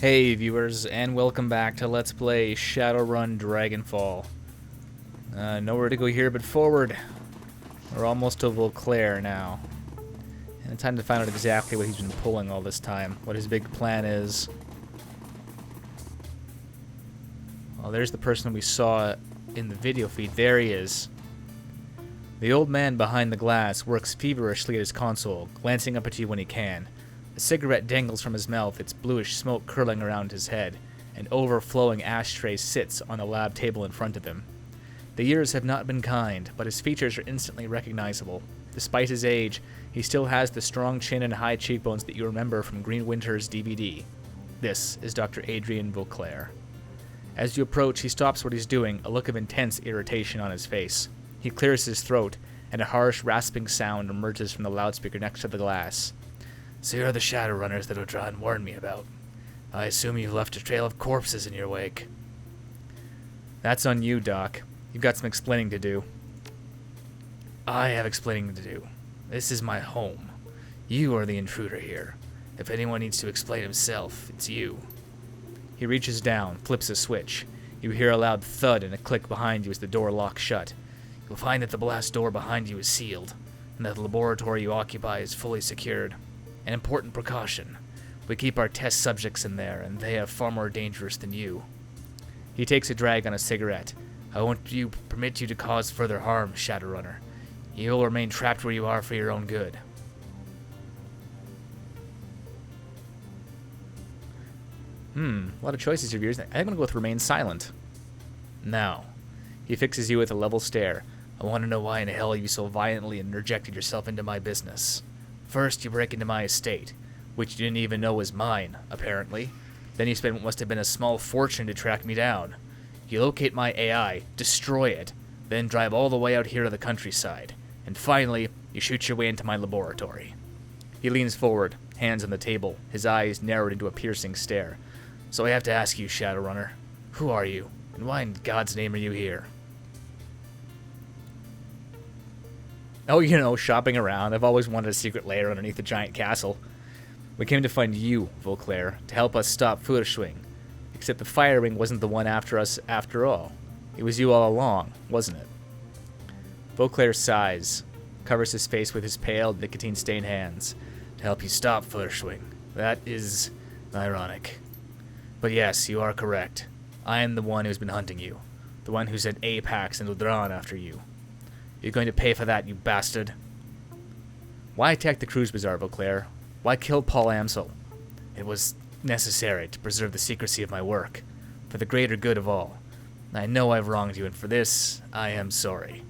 Hey viewers, and welcome back to Let's Play Shadowrun Dragonfall. Nowhere to go here but forward. We're almost to Volkler now. And it's time to find out exactly what he's been pulling all this time, what his big plan is. Well, there's the person we saw in the video feed. There he is. The old man behind the glass works feverishly at his console, glancing up at you when he can. A cigarette dangles from his mouth, its bluish smoke curling around his head. An overflowing ashtray sits on the lab table in front of him. The years have not been kind, but his features are instantly recognizable. Despite his age, he still has the strong chin and high cheekbones that you remember from Green Winter's DVD. This is Dr. Adrian Volkler. As you approach, he stops what he's doing, a look of intense irritation on his face. He clears his throat, and a harsh, rasping sound emerges from the loudspeaker next to the glass. So you're the Shadowrunners that Odron warned me about. I assume you've left a trail of corpses in your wake. That's on you, Doc. You've got some explaining to do. I have explaining to do. This is my home. You are the intruder here. If anyone needs to explain himself, it's you. He reaches down, flips a switch. You hear a loud thud and a click behind you as the door locks shut. You'll find that the blast door behind you is sealed, and that the laboratory you occupy is fully secured. An important precaution. We keep our test subjects in there, and they are far more dangerous than you. He takes a drag on a cigarette. I won't permit you to cause further harm, Shadowrunner. You will remain trapped where you are for your own good. A lot of choices here, viewers. I think I'm going to go with remain silent. Now, he fixes you with a level stare. I want to know why in hell you so violently interjected yourself into my business. First, you break into my estate, which you didn't even know was mine, apparently. Then you spend what must have been a small fortune to track me down. You locate my AI, destroy it, then drive all the way out here to the countryside. And finally, you shoot your way into my laboratory. He leans forward, hands on the table, his eyes narrowed into a piercing stare. So I have to ask you, Shadowrunner, who are you, and why in God's name are you here? Oh, shopping around. I've always wanted a secret lair underneath a giant castle. We came to find you, Volkler, to help us stop Furschwing. Except the Fire Wing wasn't the one after us after all. It was you all along, wasn't it? Volkler sighs, covers his face with his pale, nicotine-stained hands. To help you stop Furschwing. That is ironic. But yes, you are correct. I am the one who's been hunting you. The one who sent Apex and Odron after you. You're going to pay for that, you bastard. Why attack the cruise bazaar, Volkler? Why kill Paul Amsel? It was necessary to preserve the secrecy of my work, for the greater good of all. I know I've wronged you, and for this, I am sorry.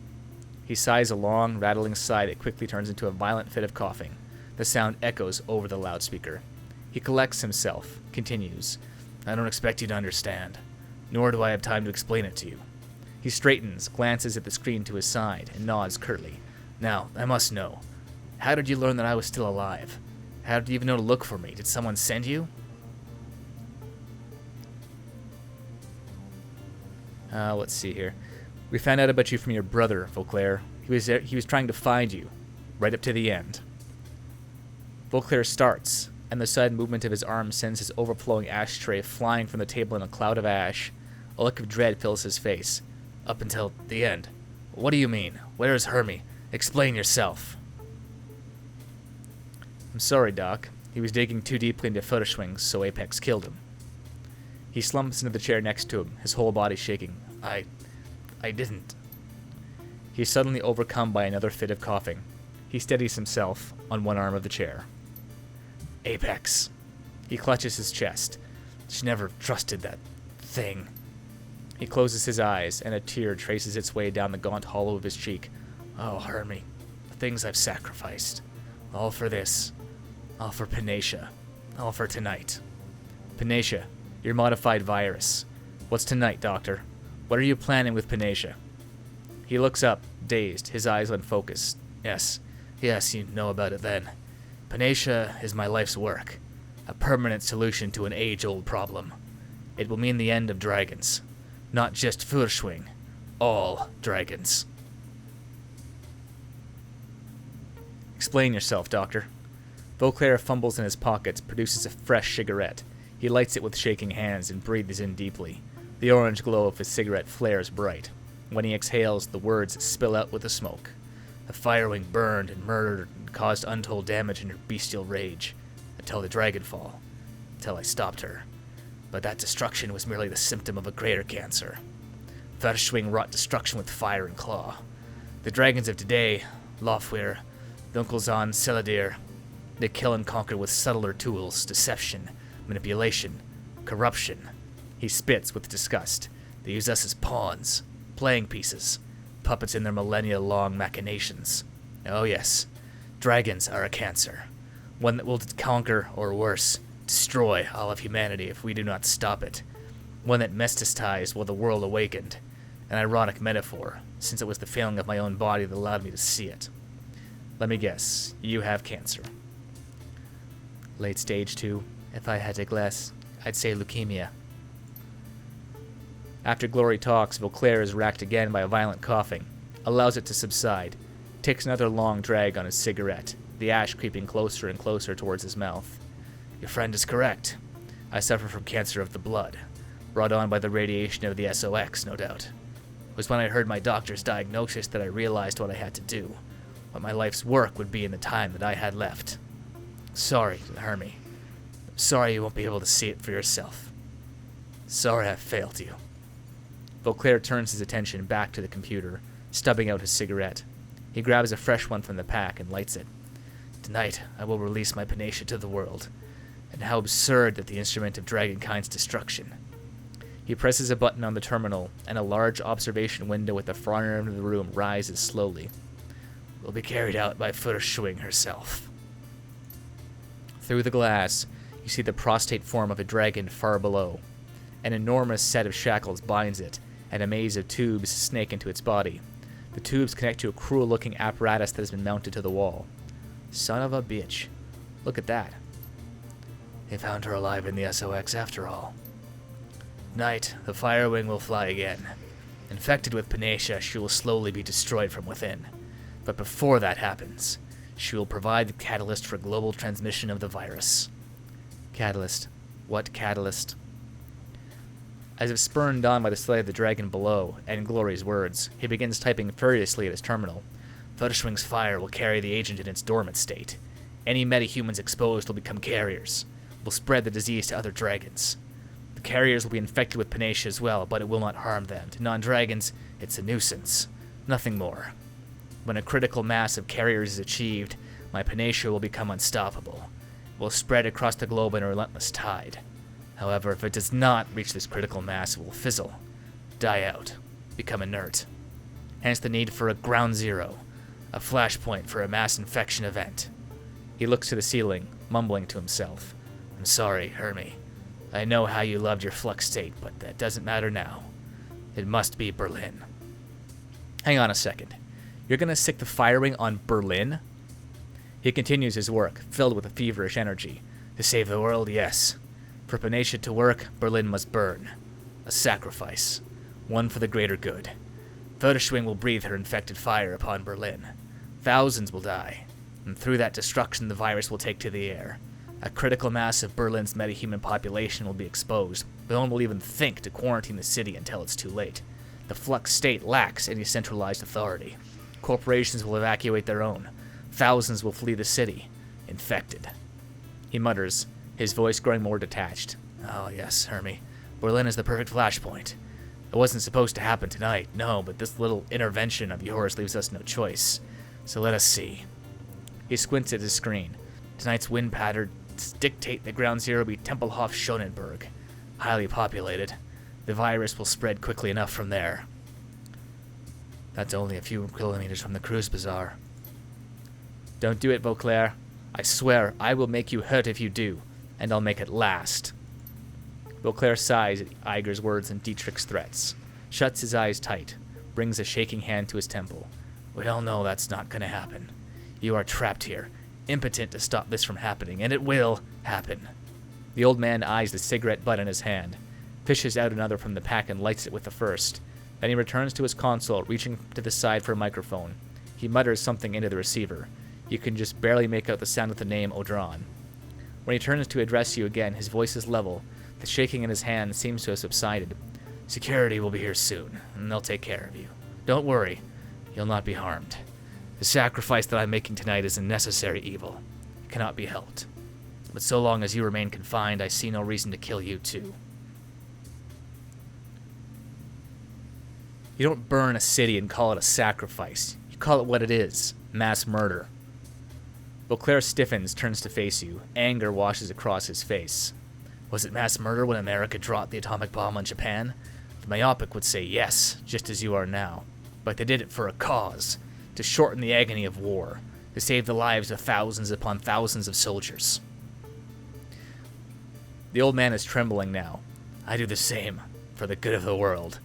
He sighs a long, rattling sigh that quickly turns into a violent fit of coughing. The sound echoes over the loudspeaker. He collects himself, continues. I don't expect you to understand, nor do I have time to explain it to you. He straightens, glances at the screen to his side, and nods curtly. Now, I must know. How did you learn that I was still alive? How did you even know to look for me? Did someone send you? Let's see here. We found out about you from your brother, Volkler. He was trying to find you, right up to the end. Volkler starts, and the sudden movement of his arm sends his overflowing ashtray flying from the table in a cloud of ash. A look of dread fills his face. Up until the end. What do you mean? Where is Hermie? Explain yourself. I'm sorry, Doc. He was digging too deeply into Furschwing, so Apex killed him. He slumps into the chair next to him, his whole body shaking. I didn't. He's suddenly overcome by another fit of coughing. He steadies himself on one arm of the chair. Apex. He clutches his chest. She never trusted that thing. He closes his eyes, and a tear traces its way down the gaunt hollow of his cheek. Oh, Hermie, the things I've sacrificed. All for this. All for Panacea. All for tonight. Panacea, your modified virus. What's tonight, Doctor? What are you planning with Panacea? He looks up, dazed, his eyes unfocused. Yes, you know about it then. Panacea is my life's work. A permanent solution to an age-old problem. It will mean the end of dragons. Not just Furschwing. All dragons. Explain yourself, Doctor. Volkler fumbles in his pockets, produces a fresh cigarette. He lights it with shaking hands and breathes in deeply. The orange glow of his cigarette flares bright. When he exhales, the words spill out with the smoke. The firewing burned and murdered and caused untold damage in her bestial rage. Until the Dragonfall. Until I stopped her. But that destruction was merely the symptom of a greater cancer. Verschwing wrought destruction with fire and claw. The dragons of today, Lofwyr, Dunkelzahn, Seladir, they kill and conquer with subtler tools, deception, manipulation, corruption. He spits with disgust. They use us as pawns, playing pieces, puppets in their millennia-long machinations. Oh yes, dragons are a cancer. One that will conquer, or worse, destroy all of humanity if we do not stop it. One that mestasized while the world awakened. An ironic metaphor, since it was the failing of my own body that allowed me to see it. Let me guess, you have cancer. Late stage 2. If I had to guess, I'd say leukemia. After Glory talks, Volkler is racked again by a violent coughing, allows it to subside, takes another long drag on his cigarette, the ash creeping closer and closer towards his mouth. Your friend is correct. I suffer from cancer of the blood, brought on by the radiation of the SOX, no doubt. It was when I heard my doctor's diagnosis that I realized what I had to do, what my life's work would be in the time that I had left. Sorry, Hermie. I'm sorry you won't be able to see it for yourself. Sorry I failed you. Volkler turns his attention back to the computer, stubbing out his cigarette. He grabs a fresh one from the pack and lights it. Tonight, I will release my panacea to the world. And how absurd that the instrument of Dragonkind's destruction. He presses a button on the terminal, and a large observation window at the far end of the room rises slowly. Will be carried out by Verschwing herself. Through the glass, you see the prostrate form of a dragon far below. An enormous set of shackles binds it, and a maze of tubes snake into its body. The tubes connect to a cruel-looking apparatus that has been mounted to the wall. Son of a bitch. Look at that. They found her alive in the SOX after all. Tonight, the Firewing will fly again. Infected with panacea, she will slowly be destroyed from within. But before that happens, she will provide the catalyst for global transmission of the virus. Catalyst? What catalyst? As if spurned on by the sight of the dragon below, and Glory's words, he begins typing furiously at his terminal. Verschwing's fire will carry the agent in its dormant state. Any metahumans exposed will become carriers. Will spread the disease to other dragons. The carriers will be infected with panacea as well, but it will not harm them. To non-dragons, it's a nuisance. Nothing more. When a critical mass of carriers is achieved, my panacea will become unstoppable. It will spread across the globe in a relentless tide. However, if it does not reach this critical mass, it will fizzle, die out, become inert. Hence the need for a ground zero, a flashpoint for a mass infection event. He looks to the ceiling, mumbling to himself. I'm sorry, Hermie. I know how you loved your flux state, but that doesn't matter now. It must be Berlin. Hang on a second. You're gonna sick the Firewing on Berlin? He continues his work, filled with a feverish energy. To save the world, yes. For panacea to work, Berlin must burn. A sacrifice. One for the greater good. Verschwing will breathe her infected fire upon Berlin. Thousands will die. And through that destruction, the virus will take to the air. A critical mass of Berlin's metahuman population will be exposed. No one will even think to quarantine the city until it's too late. The flux state lacks any centralized authority. Corporations will evacuate their own. Thousands will flee the city, infected. He mutters, his voice growing more detached. Oh yes, Hermie. Berlin is the perfect flashpoint. It wasn't supposed to happen tonight, no, but this little intervention of yours leaves us no choice. So let us see. He squints at his screen. Tonight's wind patterns dictate that Ground Zero be Tempelhof Schonenberg. Highly populated. The virus will spread quickly enough from there. That's only a few kilometers from the Cruise Bazaar. Don't do it, Volkler. I swear I will make you hurt if you do, and I'll make it last. Volkler sighs at Iger's words and Dietrich's threats, shuts his eyes tight, brings a shaking hand to his temple. We all know that's not going to happen. You are trapped here, impotent to stop this from happening, and it will happen. The old man eyes the cigarette butt in his hand, fishes out another from the pack and lights it with the first. Then he returns to his console, reaching to the side for a microphone. He mutters something into the receiver. You can just barely make out the sound of the name Odron. When he turns to address you again, his voice is level, The shaking in his hand seems to have subsided. Security will be here soon, and they'll take care of you. Don't worry, you'll not be harmed. The sacrifice that I'm making tonight is a necessary evil. It cannot be helped. But so long as you remain confined, I see no reason to kill you too. You don't burn a city and call it a sacrifice. You call it what it is, mass murder. Volkler stiffens, turns to face you. Anger washes across his face. Was it mass murder when America dropped the atomic bomb on Japan? The myopic would say yes, just as you are now. But they did it for a cause, to shorten the agony of war, to save the lives of thousands upon thousands of soldiers. The old man is trembling now. I do the same, for the good of the world.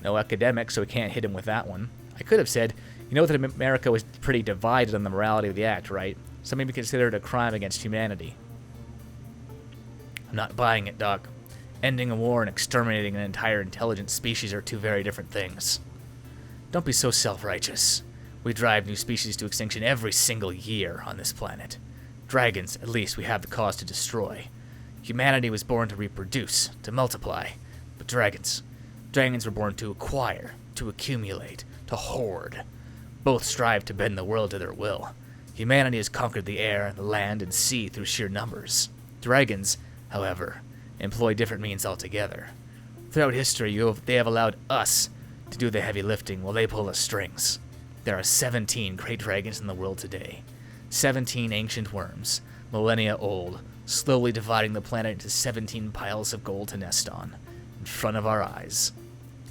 No academic, so we can't hit him with that one. I could have said, you know that America was pretty divided on the morality of the act, right? Some may consider it a crime against humanity. I'm not buying it, Doc. Ending a war and exterminating an entire intelligent species are two very different things. Don't be so self-righteous. We drive new species to extinction every single year on this planet. Dragons, at least, we have the cause to destroy. Humanity was born to reproduce, to multiply. But dragons were born to acquire, to accumulate, to hoard. Both strive to bend the world to their will. Humanity has conquered the air, the land, and sea through sheer numbers. Dragons, however, employ different means altogether. Throughout history, they have allowed us to do the heavy lifting while they pull the strings. There are 17 great dragons in the world today. 17 ancient worms, millennia old, slowly dividing the planet into 17 piles of gold to nest on, in front of our eyes.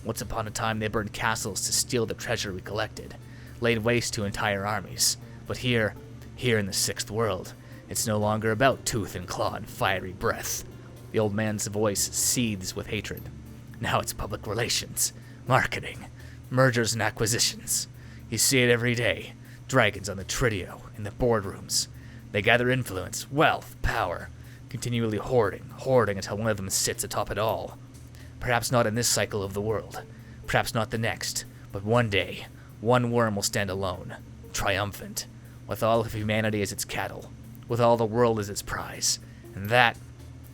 Once upon a time, they burned castles to steal the treasure we collected, laid waste to entire armies. But here in the sixth world, it's no longer about tooth and claw and fiery breath. The old man's voice seethes with hatred. Now it's public relations, marketing, mergers and acquisitions. You see it every day. Dragons on the Tridio, in the boardrooms. They gather influence, wealth, power, continually hoarding until one of them sits atop it all. Perhaps not in this cycle of the world, perhaps not the next, but one day, one worm will stand alone, triumphant, with all of humanity as its cattle, with all the world as its prize. And that,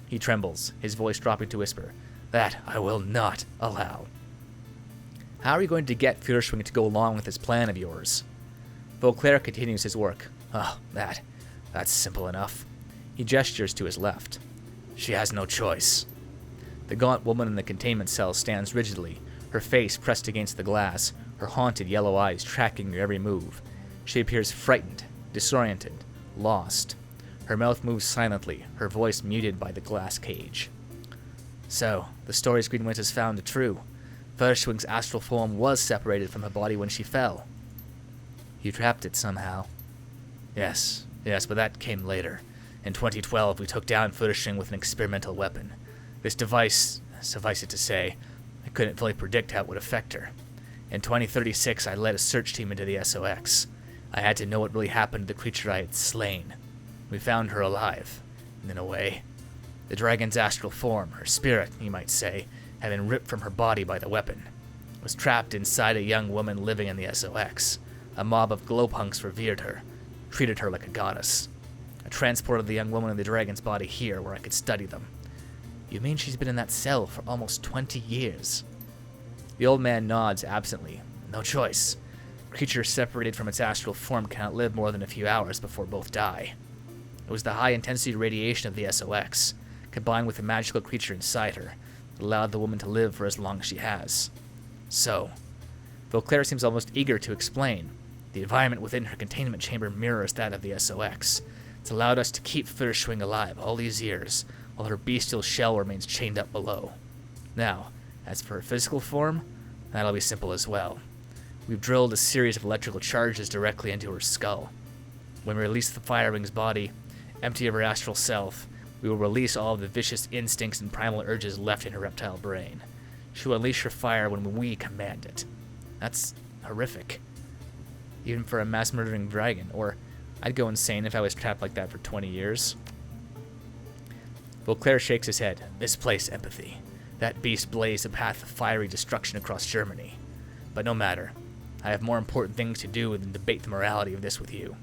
he trembles, his voice dropping to whisper, that I will not allow. How are you going to get Führerschwing to go along with this plan of yours? Volkler continues his work. Oh, that's simple enough. He gestures to his left. She has no choice. The gaunt woman in the containment cell stands rigidly, her face pressed against the glass, her haunted yellow eyes tracking her every move. She appears frightened, disoriented, lost. Her mouth moves silently, her voice muted by the glass cage. So, the stories Greenwich has found are true. Führerschwing's astral form was separated from her body when she fell. You trapped it somehow. Yes, but that came later. In 2012, we took down Führerschwing with an experimental weapon. This device, suffice it to say, I couldn't fully predict how it would affect her. In 2036, I led a search team into the SOX. I had to know what really happened to the creature I had slain. We found her alive, and in a way, the dragon's astral form, her spirit, you might say, had been ripped from her body by the weapon. It was trapped inside a young woman living in the SOX. A mob of glowpunks revered her, treated her like a goddess. I transported the young woman in the dragon's body here, where I could study them. You mean she's been in that cell for almost 20 years? The old man nods absently. No choice. A creature separated from its astral form cannot live more than a few hours before both die. It was the high-intensity radiation of the SOX, combined with the magical creature inside her, that allowed the woman to live for as long as she has. So, Volkler seems almost eager to explain. The environment within her containment chamber mirrors that of the SOX. It's allowed us to keep Führerschwing alive all these years, while her bestial shell remains chained up below. Now, as for her physical form, that'll be simple as well. We've drilled a series of electrical charges directly into her skull. When we release the Firewing's body, empty of her astral self, we will release all of the vicious instincts and primal urges left in her reptile brain. She will unleash her fire when we command it. That's horrific. Even for a mass-murdering dragon, or I'd go insane if I was trapped like that for 20 years. Volkler shakes his head. Misplaced empathy. That beast blazed a path of fiery destruction across Germany. But no matter. I have more important things to do than debate the morality of this with you.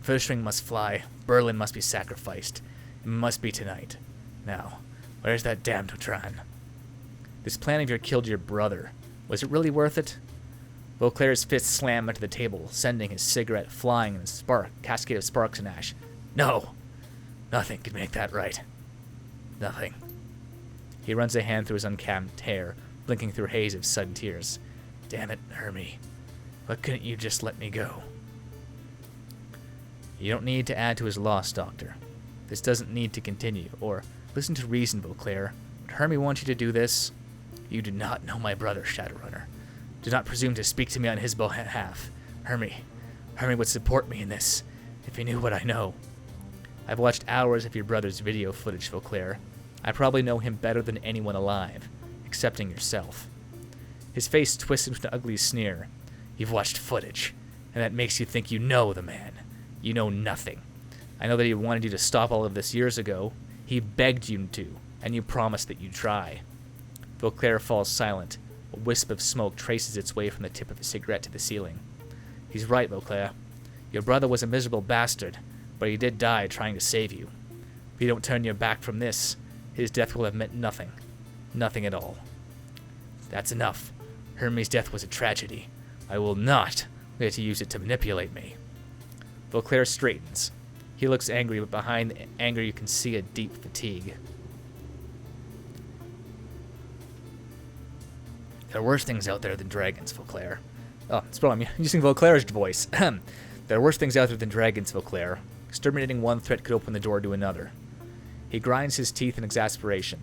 Führerschwing must fly. Berlin must be sacrificed. It must be tonight. Now, Where's that damned Odron? This plan of yours killed your brother. Was it really worth it? Volkler's fist slammed onto the table, sending his cigarette flying in a cascade of sparks and ash. No! Nothing could make that right. Nothing. He runs a hand through his unkempt hair, blinking through a haze of sudden tears. Damn it, Hermie. Why couldn't you just let me go? You don't need to add to his loss, Doctor. This doesn't need to continue, or listen to reason, Volkler. Would Hermie want you to do this? You do not know my brother, Shadowrunner. Do not presume to speak to me on his behalf. Hermie would support me in this, if he knew what I know. I've watched hours of your brother's video footage, Volkler. I probably know him better than anyone alive, excepting yourself. His face twisted with an ugly sneer. You've watched footage, and that makes you think you know the man. You know nothing. I know that he wanted you to stop all of this years ago. He begged you to, and you promised that you'd try. Volkler falls silent. A wisp of smoke traces its way from the tip of his cigarette to the ceiling. He's right, Volkler. Your brother was a miserable bastard, but he did die trying to save you. If you don't turn your back from this, his death will have meant nothing. Nothing at all. That's enough. Hermie's death was a tragedy. I will not let you use it to manipulate me. Volkler straightens. He looks angry, but behind the anger you can see a deep fatigue. There are worse things out there than dragons, Volkler. Oh, it's probably I'm using Volkler's voice. There are worse things out there than dragons, Volkler. Exterminating one threat could open the door to another. He grinds his teeth in exasperation.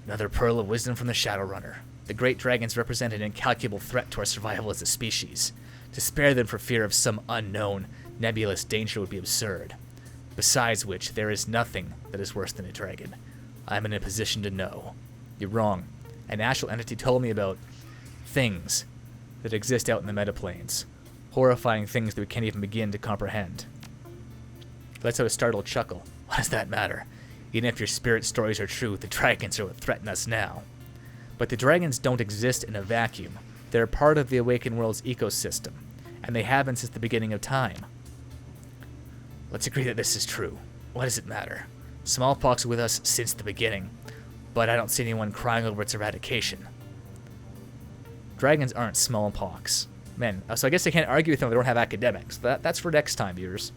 Another pearl of wisdom from the Shadowrunner. The great dragons represent an incalculable threat to our survival as a species. To spare them for fear of some unknown, nebulous danger would be absurd. Besides which, there is nothing that is worse than a dragon. I'm in a position to know. You're wrong. An astral entity told me about things that exist out in the metaplanes. Horrifying things that we can't even begin to comprehend. He lets out a startled chuckle. What does that matter? Even if your spirit stories are true, the dragons are what threaten us now. But the dragons don't exist in a vacuum. They're part of the awakened world's ecosystem, and they have been since the beginning of time. Let's agree that this is true. What does it matter? Smallpox is with us since the beginning, but I don't see anyone crying over its eradication. Dragons aren't smallpox. Men, so I guess I can't argue with them if they don't have academics. That's for next time, viewers.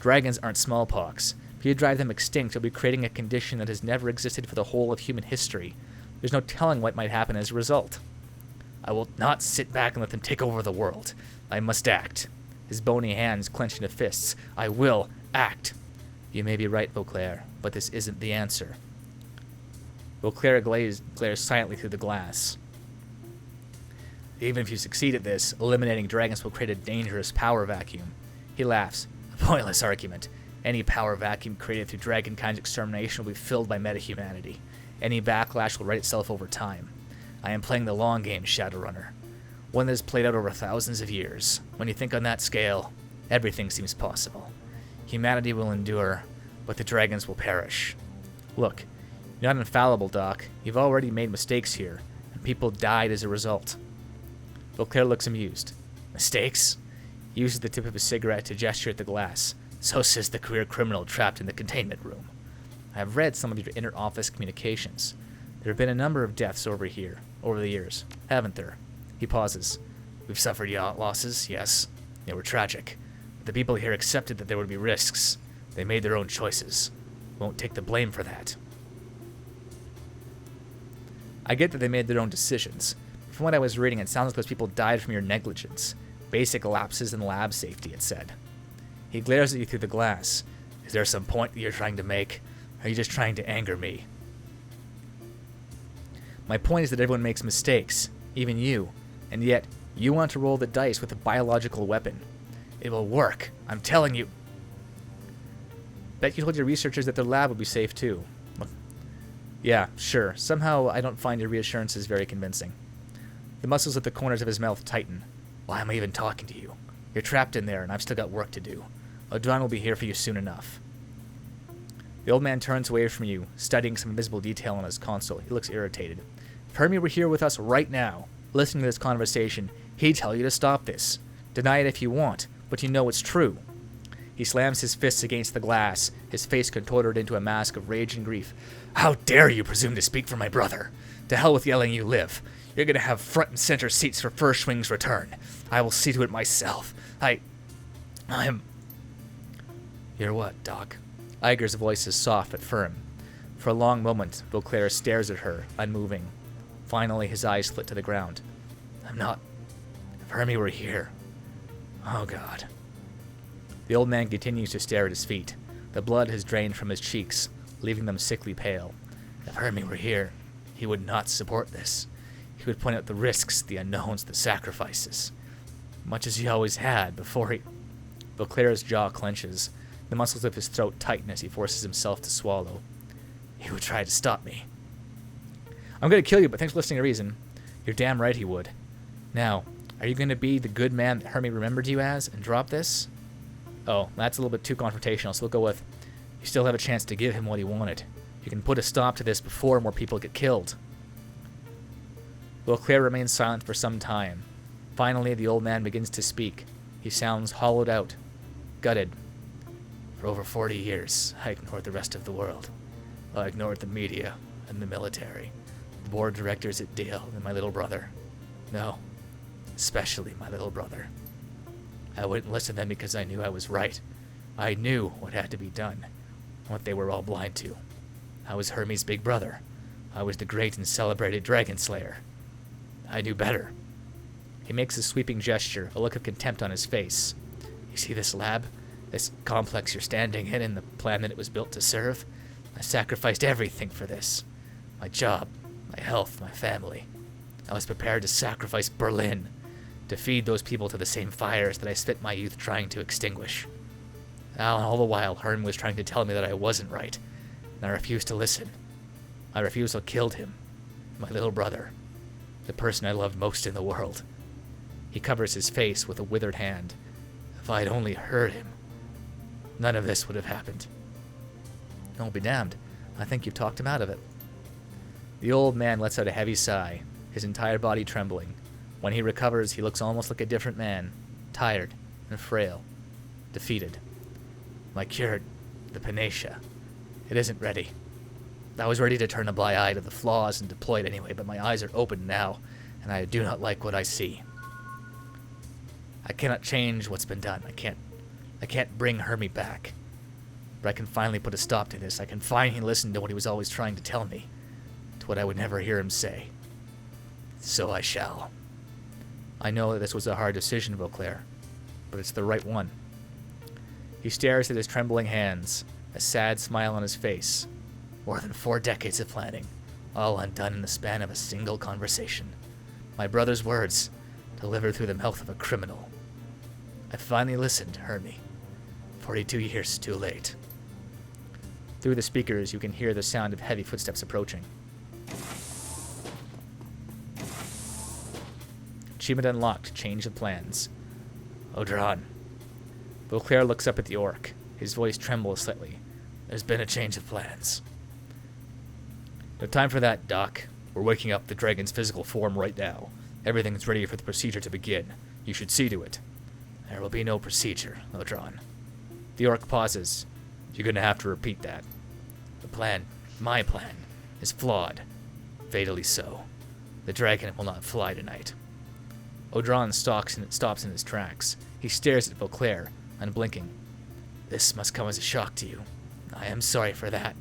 Dragons aren't smallpox. If you drive them extinct, you'll be creating a condition that has never existed for the whole of human history. There's no telling what might happen as a result. I will not sit back and let them take over the world. I must act. His bony hands clenched into fists. I will act. You may be right, Volkler, but this isn't the answer. Volkler glares silently through the glass. Even if you succeed at this, eliminating dragons will create a dangerous power vacuum. He laughs. A pointless argument. Any power vacuum created through dragonkind's extermination will be filled by metahumanity. Any backlash will right itself over time. I am playing the long game, Shadowrunner. One that has played out over thousands of years. When you think on that scale, everything seems possible. Humanity will endure, but the dragons will perish. Look, you're not infallible, Doc. You've already made mistakes here, and people died as a result. Volkler looks amused. Mistakes? He uses the tip of his cigarette to gesture at the glass. So says the career criminal trapped in the containment room. I have read some of your inner office communications. There have been a number of deaths over the years, haven't there? He pauses. We've suffered losses, yes. They were tragic. But the people here accepted that there would be risks. They made their own choices. Won't take the blame for that. I get that they made their own decisions. From what I was reading, it sounds like those people died from your negligence. Basic lapses in lab safety, it said. He glares at you through the glass. Is there some point that you're trying to make? Or are you just trying to anger me? My point is that everyone makes mistakes, even you, and yet you want to roll the dice with a biological weapon. It will work, I'm telling you. Bet you told your researchers that their lab would be safe too. Yeah, sure. Somehow I don't find your reassurances very convincing. The muscles at the corners of his mouth tighten. Why am I even talking to you? You're trapped in there, and I've still got work to do. Odron will be here for you soon enough. The old man turns away from you, studying some invisible detail on his console. He looks irritated. If Hermie were here with us right now, listening to this conversation, he'd tell you to stop this. Deny it if you want, but you know it's true. He slams his fists against the glass, his face contorted into a mask of rage and grief. How dare you presume to speak for my brother? To hell with yelling you live. You're going to have front and center seats for First Wing's return. I will see to it myself. I'm... You're what, Doc? Iger's voice is soft but firm. For a long moment, Volkler stares at her, unmoving. Finally, his eyes flit to the ground. I'm not... If Hermie were here... Oh, God. The old man continues to stare at his feet. The blood has drained from his cheeks, leaving them sickly pale. If Hermie were here, he would not support this. He would point out the risks, the unknowns, the sacrifices. Much as he always had before he... Volkler's jaw clenches. The muscles of his throat tighten as he forces himself to swallow. He would try to stop me. I'm going to kill you, but thanks for listening to reason. You're damn right he would. Now, are you going to be the good man that Hermie remembered you as and drop this? Oh, that's a little bit too confrontational, so we'll go with, you still have a chance to give him what he wanted. You can put a stop to this before more people get killed. Volkler remains silent for some time. Finally, the old man begins to speak. He sounds hollowed out, gutted. For over 40 years, I ignored the rest of the world. I ignored the media and the military, the board directors at Dale and my little brother. No, especially my little brother. I wouldn't listen to them because I knew I was right. I knew what had to be done, what they were all blind to. I was Hermie's big brother. I was the great and celebrated Dragon Slayer. I knew better. He makes a sweeping gesture, a look of contempt on his face. You see this lab? This complex you're standing in and the plan that it was built to serve? I sacrificed everything for this. My job, my health, my family. I was prepared to sacrifice Berlin, to feed those people to the same fires that I spent my youth trying to extinguish. All the while, Hermie was trying to tell me that I wasn't right, and I refused to listen. My refusal killed him, my little brother, the person I loved most in the world. He covers his face with a withered hand. If I had only heard him, none of this would have happened. I'll be damned. I think you've talked him out of it. The old man lets out a heavy sigh, his entire body trembling. When he recovers, he looks almost like a different man, tired and frail, defeated. My cure, the Panacea, it isn't ready. I was ready to turn a blind eye to the flaws and deploy it anyway, but my eyes are open now, and I do not like what I see. I cannot change what's been done. I can't bring Hermie back. But I can finally put a stop to this. I can finally listen to what he was always trying to tell me, to what I would never hear him say. So I shall. I know that this was a hard decision, Volkler, but it's the right one. He stares at his trembling hands, a sad smile on his face. More than 4 decades of planning, all undone in the span of a single conversation. My brother's words, delivered through the mouth of a criminal. I finally listened, Hermie. 42 years too late. Through the speakers, you can hear the sound of heavy footsteps approaching. Achievement unlocked. Change of plans. Odron. Volkler looks up at the orc. His voice trembles slightly. There's been a change of plans. No time for that, Doc. We're waking up the dragon's physical form right now. Everything's ready for the procedure to begin. You should see to it. There will be no procedure, Odron. The orc pauses. You're going to have to repeat that. The plan, my plan, is flawed. Fatally so. The dragon will not fly tonight. Odron stops in his tracks. He stares at Volkler, unblinking. This must come as a shock to you. I am sorry for that.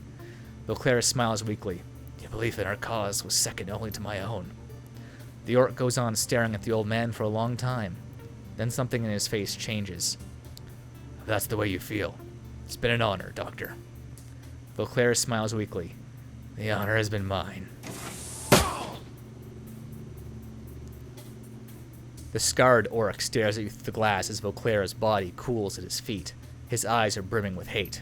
Volkler smiles weakly. Your belief in our cause was second only to my own. The orc goes on staring at the old man for a long time. Then something in his face changes. If that's the way you feel, it's been an honor, Doctor. Volkler smiles weakly. The honor has been mine. The scarred orc stares at you through the glass as Volkler's body cools at his feet. His eyes are brimming with hate.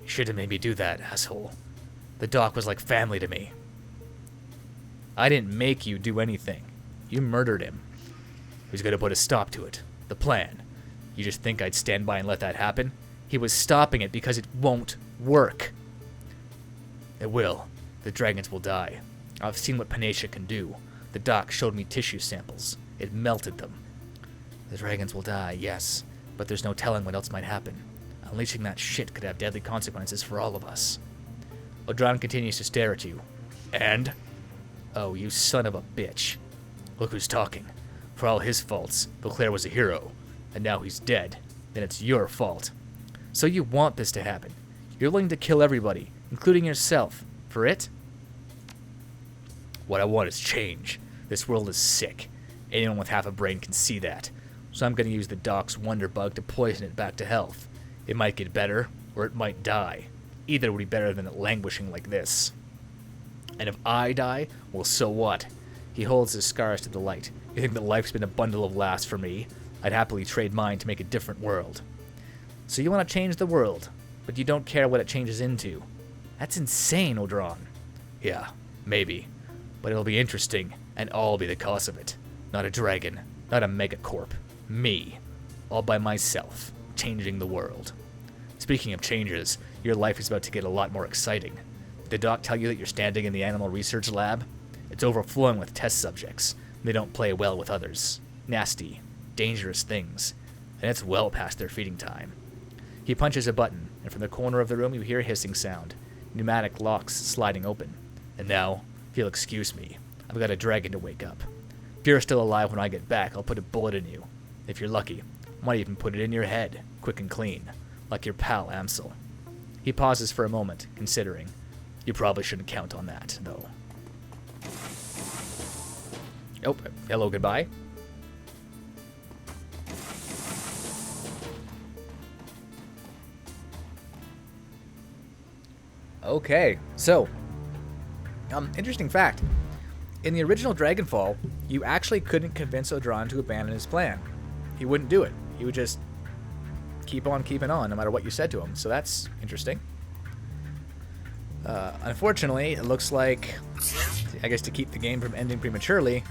You should have made me do that, asshole. The doc was like family to me. I didn't make you do anything. You murdered him. Who's going to put a stop to it? The plan. You just think I'd stand by and let that happen? He was stopping it because it won't work. It will. The dragons will die. I've seen what Panacea can do. The doc showed me tissue samples. It melted them. The dragons will die, yes, but there's no telling what else might happen. Unleashing that shit could have deadly consequences for all of us. Odron continues to stare at you. And? Oh, you son of a bitch. Look who's talking. For all his faults, Volkler was a hero, and now he's dead. Then it's your fault. So you want this to happen. You're willing to kill everybody, including yourself, for it? What I want is change. This world is sick. Anyone with half a brain can see that. So I'm going to use the Doc's wonder bug to poison it back to health. It might get better, or it might die. Either would be better than it languishing like this. And if I die, well, so what? He holds his scars to the light. You think that life's been a bundle of laughs for me? I'd happily trade mine to make a different world. So you want to change the world, but you don't care what it changes into. That's insane, Odron. Yeah, maybe. But it'll be interesting, and I'll be the cause of it. Not a dragon, not a megacorp. Me. All by myself, changing the world. Speaking of changes, your life is about to get a lot more exciting. Did the doc tell you that you're standing in the animal research lab? It's overflowing with test subjects. They don't play well with others. Nasty, dangerous things. And it's well past their feeding time. He punches a button, and from the corner of the room you hear a hissing sound. Pneumatic locks sliding open. And now, if you'll excuse me, I've got a dragon to wake up. If you're still alive when I get back, I'll put a bullet in you. If you're lucky, I might even put it in your head, quick and clean, like your pal Amsel. He pauses for a moment, considering. You probably shouldn't count on that, though. Oh, hello, goodbye. Okay, so, interesting fact. In the original Dragonfall, you actually couldn't convince Odron to abandon his plan. He wouldn't do it. He would just keep on keeping on no matter what you said to him. So that's interesting. Unfortunately, it looks like, I guess to keep the game from ending prematurely,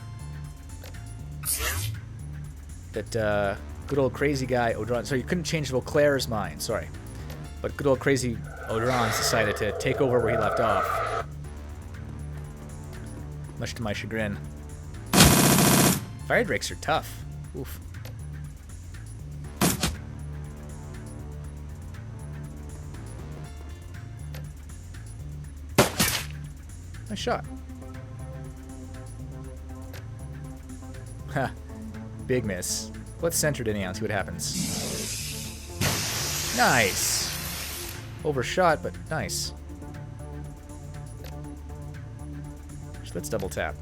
that good old crazy guy Odron, so you couldn't change Volkler's mind, sorry. But good old crazy Odron's decided to take over where he left off. Much to my chagrin. Fire drakes are tough. Oof. Nice shot. Ha. Big miss. Let's centered anyhow and see what happens. Nice. Overshot, but nice. So let's double tap.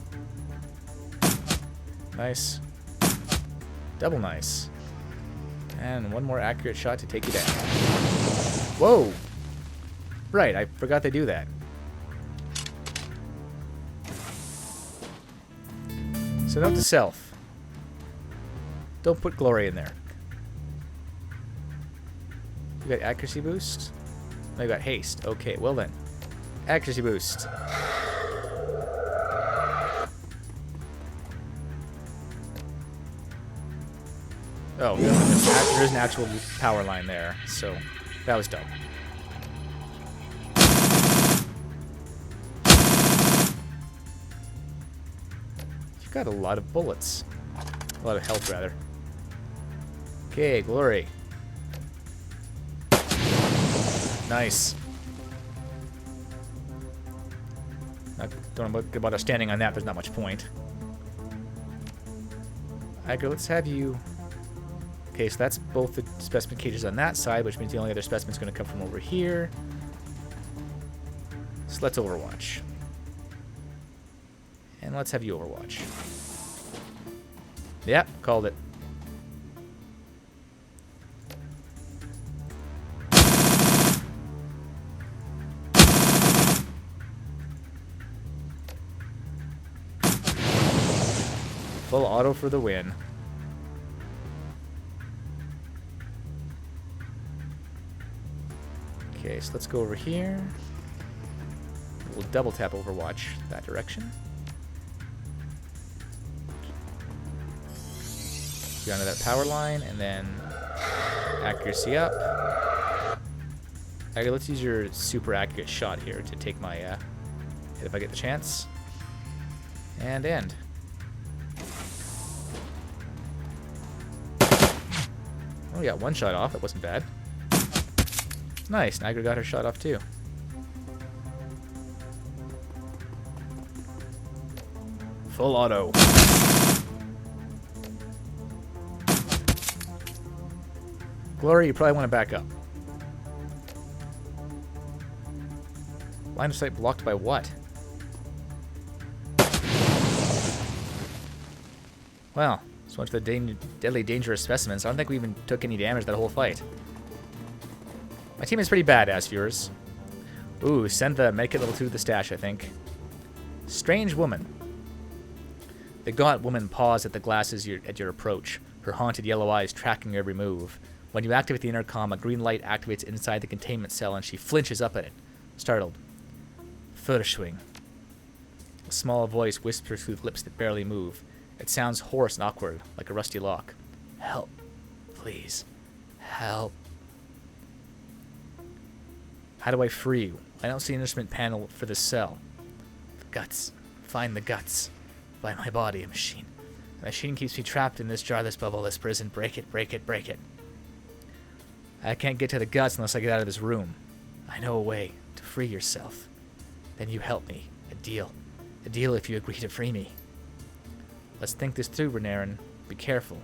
Nice. Double nice. And one more accurate shot to take you down. Whoa! Right, I forgot they do that. So note to self. Don't put glory in there. You got accuracy boost? No, you got haste. Okay, well then. Accuracy boost. Oh, there's an actual power line there, so that was dumb. You've got a lot of bullets. A lot of health, rather. Okay, glory. Nice. Don't know about us standing on that, there's not much point. Alright, let's have you... Okay, so that's both the specimen cages on that side, which means the only other specimen's going to come from over here. So let's overwatch. And let's have you overwatch. Yep, called it. Full auto for the win. Okay, so let's go over here. We'll double tap Overwatch that direction. Go onto that power line, and then accuracy up. Okay, let's use your super accurate shot here to take my hit if I get the chance. And end. Oh, we got one shot off. That wasn't bad. Nice. Niagara got her shot off too. Full auto. Glory, you probably want to back up. Line of sight blocked by what? Well, so much for the deadly dangerous specimens. I don't think we even took any damage that whole fight. My team is pretty badass, viewers. Ooh, send the medkit level 2 to the stash, I think. Strange woman. The gaunt woman paused at the glasses at your approach, her haunted yellow eyes tracking your every move. When you activate the intercom, a green light activates inside the containment cell and she flinches up at it, startled. Furschwing. A small voice whispers through lips that barely move. It sounds hoarse and awkward, like a rusty lock. Help. Please. Help. How do I free you? I don't see an instrument panel for this cell. The guts. Find the guts. By my body, a machine. The machine keeps me trapped in this jar, this bubble, this prison. Break it, break it, break it. I can't get to the guts unless I get out of this room. I know a way to free yourself. Then you help me. A deal. A deal if you agree to free me. Let's think this through, Renairen. Be careful.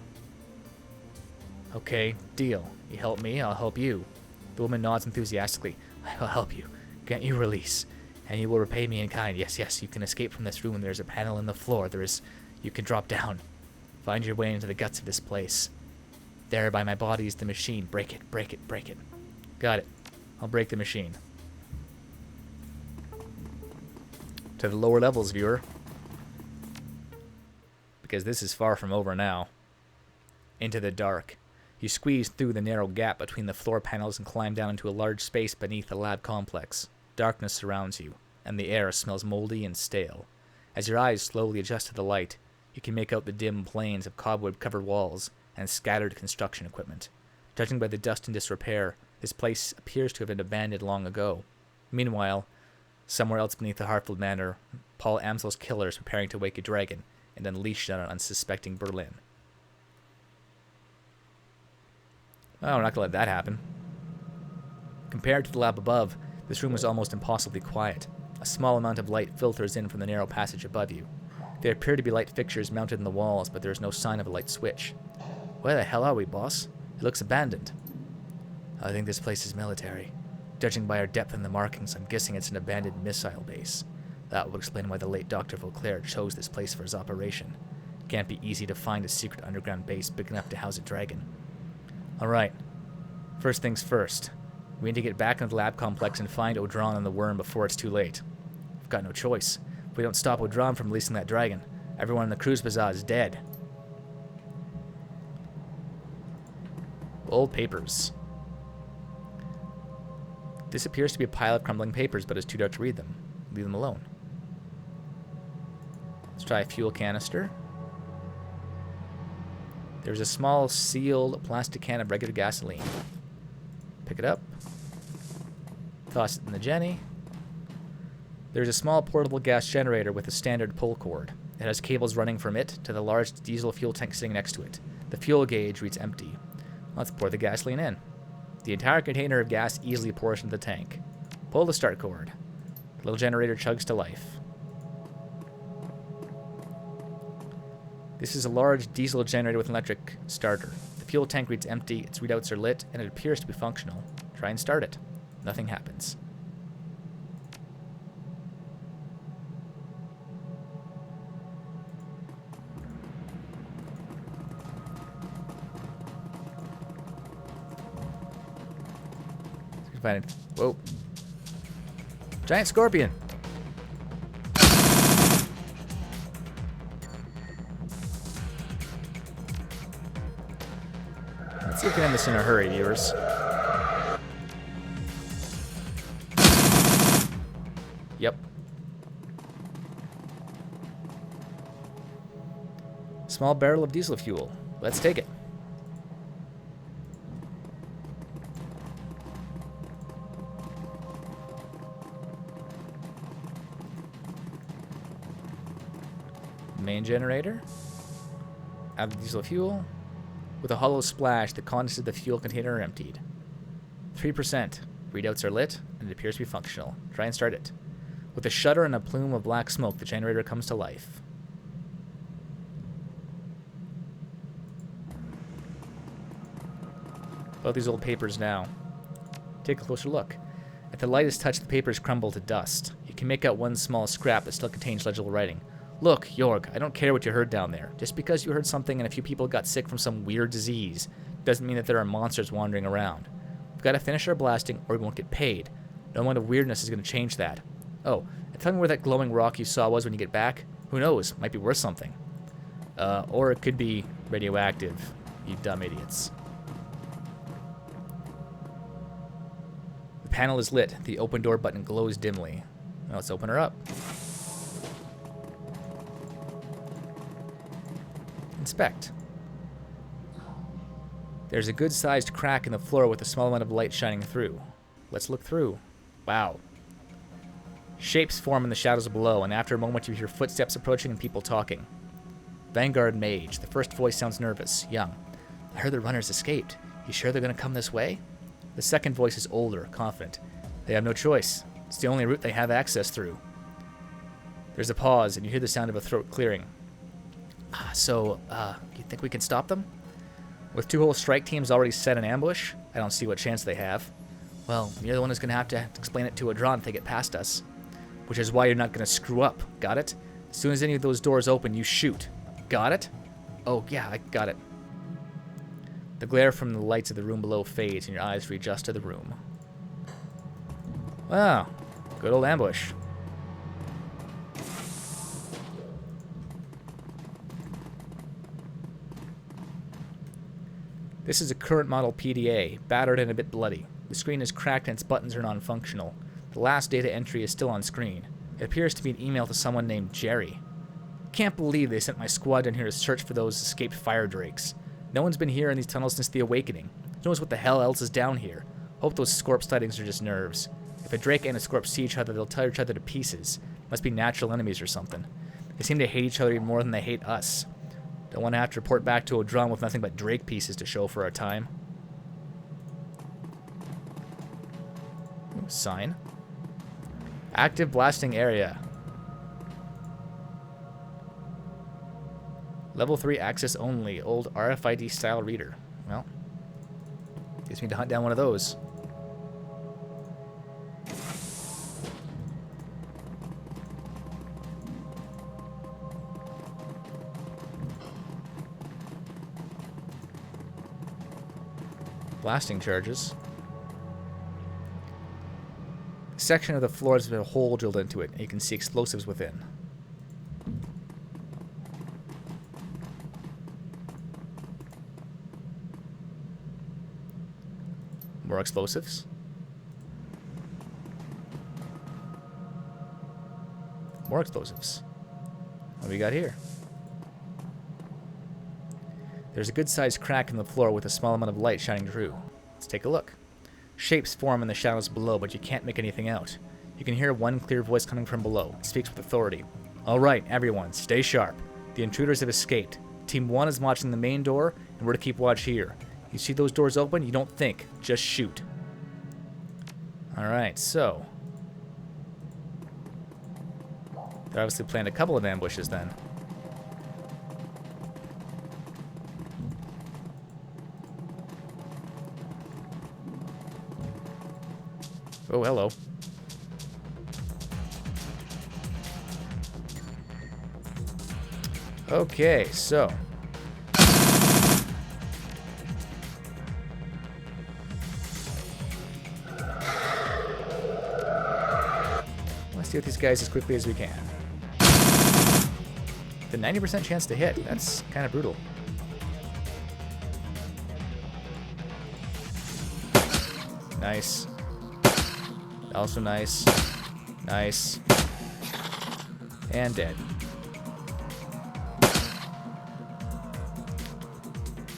Okay, deal. You help me, I'll help you. The woman nods enthusiastically. I will help you. Grant you release. And you will repay me in kind. Yes, yes, you can escape from this room. There's a panel in the floor. You can drop down. Find your way into the guts of this place. There by my body is the machine. Break it, break it, break it. Got it. I'll break the machine. To the lower levels, viewer. Because this is far from over now. Into the dark. You squeeze through the narrow gap between the floor panels and climb down into a large space beneath the lab complex. Darkness surrounds you, and the air smells moldy and stale. As your eyes slowly adjust to the light, you can make out the dim planes of cobweb-covered walls and scattered construction equipment. Judging by the dust and disrepair, this place appears to have been abandoned long ago. Meanwhile, somewhere else beneath the Hartfield Manor, Paul Amsel's killer is preparing to wake a dragon and unleash it on unsuspecting Berlin. Oh, we're not going to let that happen. Compared to the lab above, this room is almost impossibly quiet. A small amount of light filters in from the narrow passage above you. There appear to be light fixtures mounted in the walls, but there is no sign of a light switch. Where the hell are we, boss? It looks abandoned. I think this place is military. Judging by our depth in the markings, I'm guessing it's an abandoned missile base. That would explain why the late Dr. Volkler chose this place for his operation. Can't be easy to find a secret underground base big enough to house a dragon. Alright. First things first. We need to get back into the lab complex and find Odron and the worm before it's too late. We've got no choice. If we don't stop Odron from releasing that dragon, everyone in the cruise bazaar is dead. Old papers. This appears to be a pile of crumbling papers, but it's too dark to read them. Leave them alone. Let's try a fuel canister. There's a small sealed plastic can of regular gasoline. Pick it up. Toss it in the Jenny. There's a small portable gas generator with a standard pull cord. It has cables running from it to the large diesel fuel tank sitting next to it. The fuel gauge reads empty. Let's pour the gasoline in. The entire container of gas easily pours into the tank. Pull the start cord. The little generator chugs to life. This is a large diesel generator with an electric starter. The fuel tank reads empty, its readouts are lit, and it appears to be functional. Try and start it. Nothing happens. Whoa. Giant scorpion. Let's see if we can end this in a hurry, viewers. Yep. Small barrel of diesel fuel. Let's take it. Main generator. Add the diesel fuel. With a hollow splash, the contents of the fuel container are emptied. 3%. Readouts are lit, and it appears to be functional. Try and start it. With a shudder and a plume of black smoke, the generator comes to life. About these old papers now. Take a closer look. At the lightest touch, the papers crumble to dust. You can make out one small scrap that still contains legible writing. Look, Jorg, I don't care what you heard down there. Just because you heard something and a few people got sick from some weird disease doesn't mean that there are monsters wandering around. We've got to finish our blasting or we won't get paid. No amount of weirdness is going to change that. Oh, and tell me where that glowing rock you saw was when you get back. Who knows? Might be worth something. Or it could be radioactive, you dumb idiots. The panel is lit. The open door button glows dimly. Now let's open her up. Inspect. There's a good-sized crack in the floor with a small amount of light shining through. Let's look through. Wow. Shapes form in the shadows below, and after a moment you hear footsteps approaching and people talking. Vanguard Mage. The first voice sounds nervous, young. I heard the runners escaped. You sure they're going to come this way? The second voice is older, confident. They have no choice. It's the only route they have access through. There's a pause, and you hear the sound of a throat clearing. You think we can stop them? With 2 whole strike teams already set in ambush, I don't see what chance they have. Well, you're the one who's going to have to explain it to Odron if they get past us. Which is why you're not going to screw up, got it? As soon as any of those doors open, you shoot. Got it? Oh, yeah, I got it. The glare from the lights of the room below fades, and your eyes readjust to the room. Wow, good old ambush. This is a current model PDA, battered and a bit bloody. The screen is cracked and its buttons are non-functional. The last data entry is still on screen. It appears to be an email to someone named Jerry. Can't believe they sent my squad in here to search for those escaped fire drakes. No one's been here in these tunnels since the Awakening. Who knows what the hell else is down here? Hope those Scorp sightings are just nerves. If a Drake and a Scorp see each other, they'll tear each other to pieces. Must be natural enemies or something. They seem to hate each other even more than they hate us. Don't want to have to report back to Odron with nothing but Drake pieces to show for our time. Ooh, sign. Active blasting area. Level 3 access only. Old RFID style reader. Well, guess we need to hunt down one of those. Blasting charges. A section of the floor has a hole drilled into it, and you can see explosives within. More explosives. More explosives. What do we got here? There's a good-sized crack in the floor with a small amount of light shining through. Let's take a look. Shapes form in the shadows below, but you can't make anything out. You can hear one clear voice coming from below. It speaks with authority. All right, everyone, stay sharp. The intruders have escaped. Team 1 is watching the main door, and we're to keep watch here. You see those doors open? You don't think. Just shoot. All right, so they obviously planned a couple of ambushes then. Oh, hello. Okay, so let's deal with these guys as quickly as we can. The 90% chance to hit, that's kind of brutal. Nice. Also nice. Nice. And dead.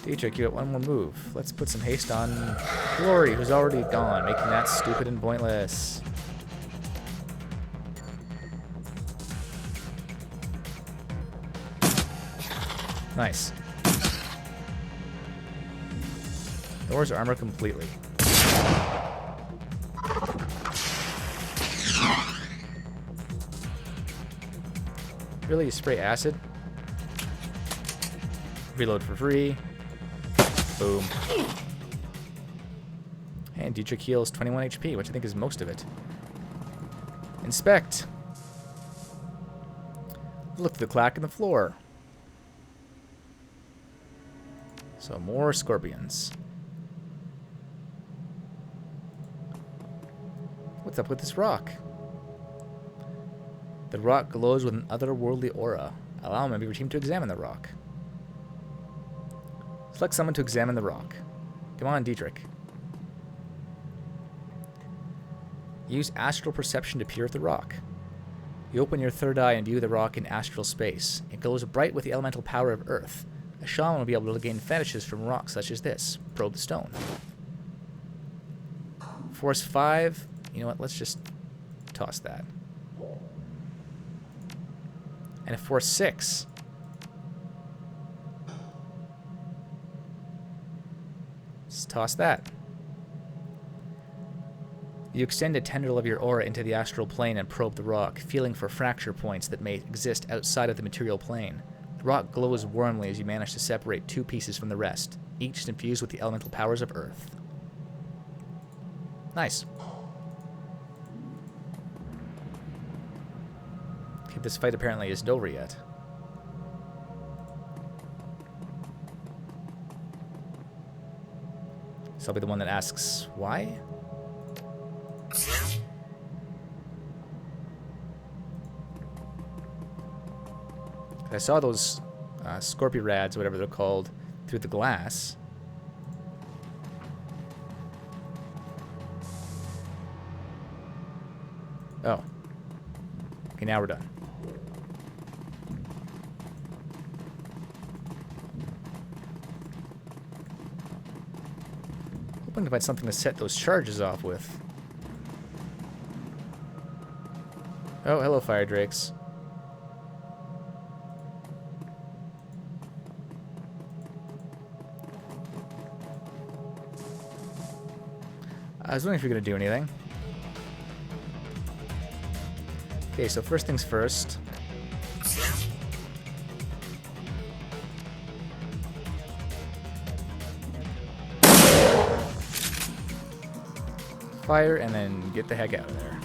Dietrich, you got one more move. Let's put some haste on Glory, who's already gone, making that stupid and pointless. Nice. Lowers armor completely. Really? You spray acid? Reload for free. Boom. And Dietrich heals 21 HP, which I think is most of it. Inspect. Look at the crack in the floor. So more scorpions. What's up with this rock? The rock glows with an otherworldly aura. Allow a member of your team to examine the rock. Select someone to examine the rock. Come on, Dietrich. Use astral perception to peer at the rock. You open your third eye and view the rock in astral space. It glows bright with the elemental power of earth. A shaman will be able to gain fetishes from rocks such as this. Probe the stone. Force 5. You know what? Let's just toss that. And a force 6. Let's toss that. You extend a tendril of your aura into the astral plane and probe the rock, feeling for fracture points that may exist outside of the material plane. The rock glows warmly as you manage to separate 2 pieces from the rest, each infused with the elemental powers of Earth. Nice. Okay, this fight apparently isn't over yet. So I'll be the one that asks, why? I saw those Scorpiorads, whatever they're called, through the glass. Oh. Okay, now we're done. Hoping to find something to set those charges off with. Oh, hello, fire drakes. I was wondering if you're going to do anything. Okay, so first things first. Fire, and then get the heck out of there.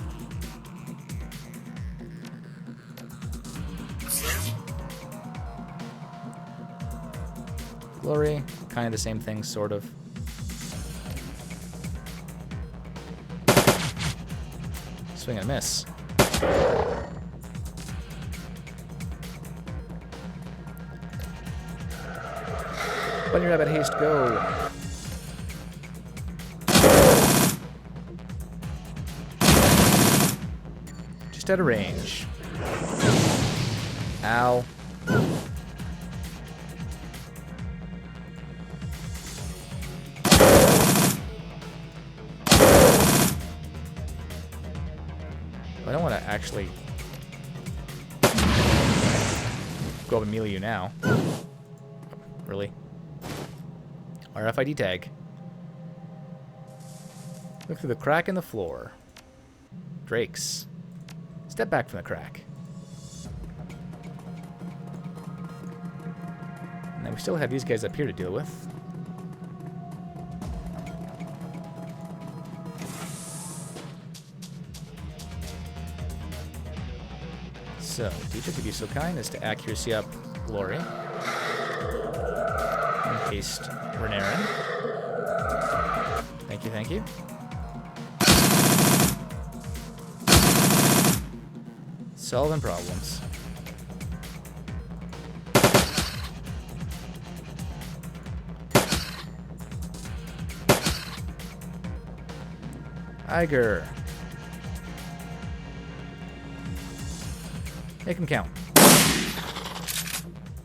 Glory, kind of the same thing, sort of. Swing and a miss. Bunny rabbit haste, go. Just out of range. Ow. I don't want to actually go up and melee you now. Really? RFID tag. Look through the crack in the floor. Drakes. Step back from the crack. Now we still have these guys up here to deal with. So, Dietrich, if you're so kind as to accuracy up Glory. And haste Renairen. Thank you, thank you. Solving problems. Iger. Make him count.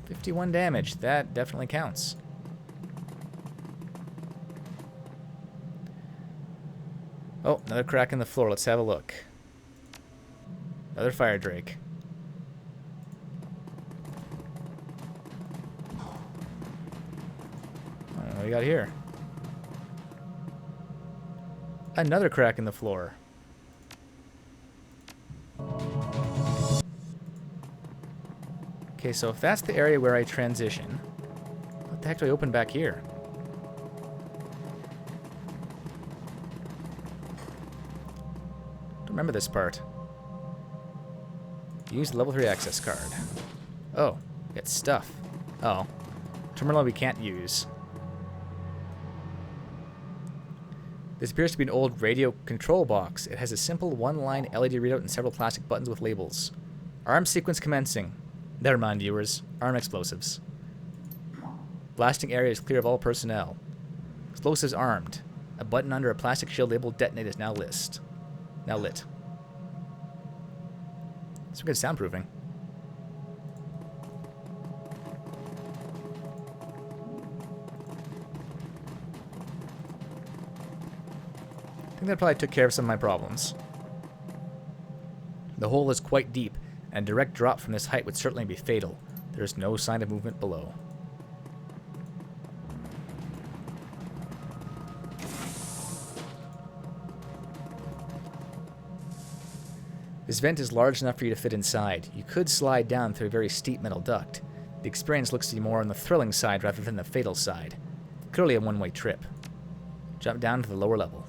51 damage. That definitely counts. Oh, another crack in the floor. Let's have a look. Another fire drake. What do we got here? Another crack in the floor. Okay, so if that's the area where I transition, what the heck do I open back here? Don't remember this part. Use the level 3 access card. Oh, it's stuff. Oh. Terminal we can't use. This appears to be an old radio control box. It has a simple one-line LED readout and several plastic buttons with labels. Arm sequence commencing. Never mind, viewers. Arm explosives. Blasting area is clear of all personnel. Explosives armed. A button under a plastic shield labeled detonate is now lit. Some good soundproofing. I think that probably took care of some of my problems. The hole is quite deep, and a direct drop from this height would certainly be fatal. There is no sign of movement below. This vent is large enough for you to fit inside. You could slide down through a very steep metal duct. The experience looks to be more on the thrilling side rather than the fatal side. Clearly a one-way trip. Jump down to the lower level.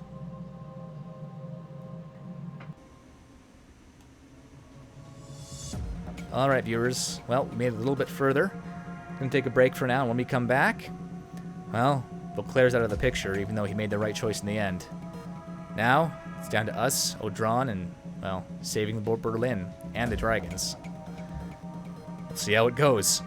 Alright, viewers. Well, we made it a little bit further. Gonna take a break for now, and when we come back, well, Volkler's out of the picture, even though he made the right choice in the end. Now, it's down to us, Odron, and, well, saving the Berlin and the dragons. Let's see how it goes.